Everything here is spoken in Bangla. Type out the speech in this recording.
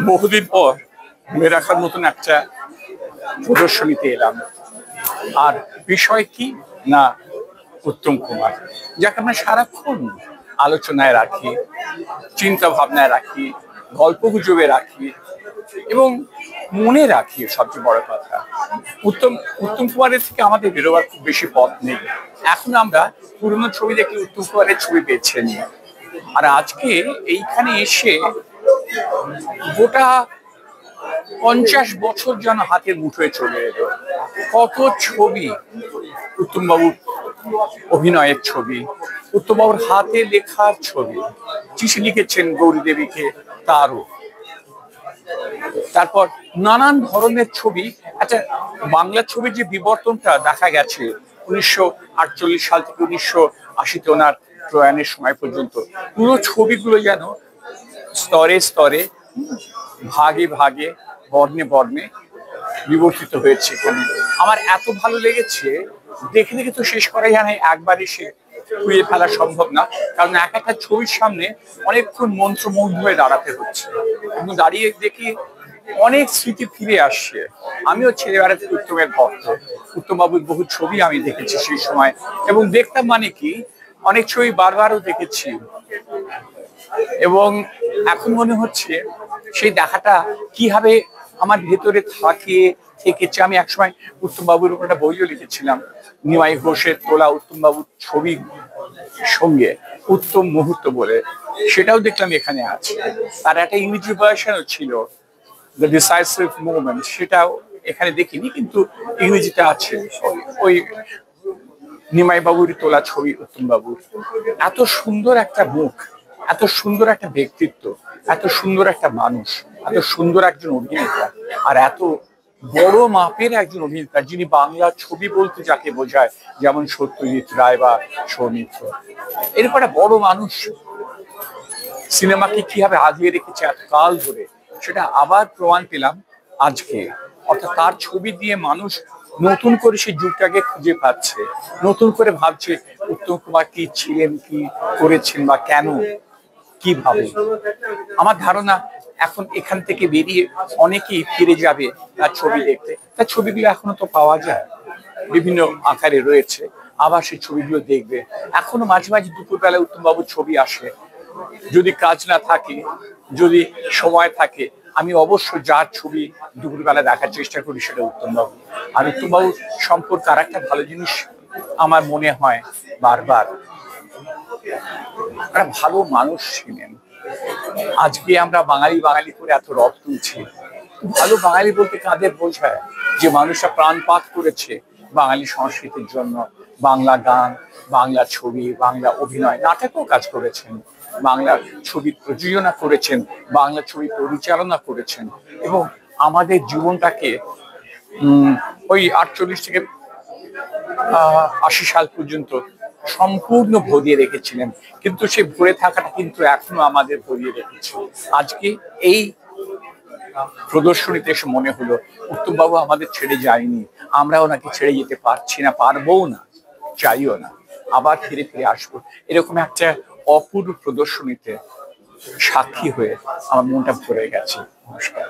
বহুদিন পর মনে রাখার মতন একটা প্রদর্শনীতে এলাম। আর বিষয় কি না, উত্তম কুমার, যাকে আমরা সারাক্ষণ আলোচনায় রাখি, চিন্তা ভাবনায় রাখি, গল্প গুজবে রাখি এবং মনে রাখি। সবচেয়ে বড় কথা, উত্তম উত্তম কুমারের থেকে আমাদের বেরোবার খুব বেশি পথ নেই। এখন আমরা পুরনো ছবি দেখলে উত্তম কুমারের ছবি বেছে নিই, আর আজকে এইখানে এসে গোটা 50 বছর যেন হাতের মুঠোয় চলে এলো। কত ছবি, উত্তমবাবুর অভিনয়ের ছবি, উত্তমবাবুর হাতে লেখার ছবি, চিঠি লিখেছেন গৌরী দেবীকে তারও, তারপর নানান ধরনের ছবি। আচ্ছা, বাংলা ছবির যে বিবর্তনটা দেখা গেছে 1948 সাল থেকে 1980-তে ওনার প্রয়াণের সময় পর্যন্ত, পুরো ছবিগুলো যেন স্তরে স্তরে, ভাগে ভাগে, বর্ণে বর্ণে বিবর্তিত হয়েছে। আমার এত ভালো লেগেছে, দেখে দেখে তো শেষ করা যায় না, একবার এসে খুঁয়ে ফেলা সম্ভব না। কারণ এক একটা ছবির সামনে অনেকক্ষণ মন্ত্রমুগ্ধ হয়ে দাঁড়াতে হচ্ছে এবং দাঁড়িয়ে দেখি অনেক স্মৃতি ফিরে আসছে। আমিও ছেলেবেলা থেকে উত্তমের ভক্ত, উত্তমবাবুর বহু ছবি আমি দেখেছি সেই সময়, এবং দেখতাম মানে কি, অনেক ছবি বারবারও দেখেছি। এবং এখন মনে হচ্ছে সেই দেখাটা কিভাবে আমার ভেতরে থেকেছে। আমি একসময় উত্তমবাবুর উপর একটা বইও লিখেছিলাম, নিমাই ঘোষের তোলা উত্তমবাবুর ছবি সঙ্গে উত্তম মুহূর্ত বলে, সেটাও দেখলাম এখানে আছে। তার একটা ইংরেজি ভার্সনও ছিল, দ্য ডিসাইসিভ মুভমেন্ট, সেটাও এখানে দেখিনি, কিন্তু ইংরেজিটা আছে। ওই নিমাই বাবুর তোলা ছবি উত্তম বাবুর। এত সুন্দর একটা মুখ, এত সুন্দর একটা ব্যক্তিত্ব, এত সুন্দর একটা মানুষ, এত সুন্দর একজন অভিনেতা, আর এত বড় মাপের একজন অভিনেতা, যিনি বাংলা ছবি বলতে যাকে বোঝায়, যেমন সত্যজিৎ রায় বা সৌমিত্র, এরকম একটা বড় মানুষ সিনেমাকে কিভাবে আগিয়ে রেখেছে এত কাল ধরে, সেটা আবার প্রমাণ পেলাম আজকে। অর্থাৎ তার ছবি দিয়ে মানুষ নতুন করে সেই যুগটাকে খুঁজে পাচ্ছে, নতুন করে ভাবছে উত্তম কুমার কি ছিলেন, কি করেছেন, বা কেন, কিভাবে। আমার ধারণা এখন এখান থেকে বেরিয়ে অনেকেই ফিরে যাবে তার ছবি দেখতে। তার ছবিগুলো এখনো তো পাওয়া যায়, বিভিন্ন আকারে রয়েছে, আবার সেই ছবিগুলো দেখবে। এখনো মাঝে মাঝে দুপুরবেলায় উত্তমবাবুর ছবি আসে, যদি কাজ না থাকে, যদি সময় থাকে, আমি অবশ্য যার ছবি দুপুরবেলা দেখার চেষ্টা করি সেটা উত্তমবাবু। আর উত্তমবাবু সম্পর্কে আর একটা ভালো জিনিস আমার মনে হয় বারবার, একটা ভালো মানুষ ছিলেন। আজকে আমরা বাঙালি বাঙালি করে এত রব তুলছি, ভালো বাঙালি বলতে কাদের বোঝায়? যে মানুষরা প্রাণপাত করেছে বাঙালি সংস্কৃতির জন্য, বাংলা গান, বাংলা ছবি, বাংলা অভিনয়, নাটকও কাজ করেছেন, বাংলা ছবি প্রযোজনা করেছেন, বাংলা ছবি পরিচালনা করেছেন, এবং আমাদের জীবনটাকে ওই 48 থেকে 80 সাল পর্যন্ত সম্পূর্ণ ভরিয়ে রেখেছিলেন। কিন্তু সে ভরে থাকাটা কিন্তু এখনো আমাদের ভরিয়ে রেখেছে। আজকে এই প্রদর্শনীতে এসে মনে হলো উত্তমবাবু আমাদের ছেড়ে যায়নি, আমরা ওনাকে ছেড়ে যেতে পারছি না, পারবও না, চাইও না। আবার ফিরে ফিরে আসবো এরকম একটা অপূর্ব প্রদর্শনীতে সাক্ষী হয়ে আমার মনটা ভরে গেছে। নমস্কার।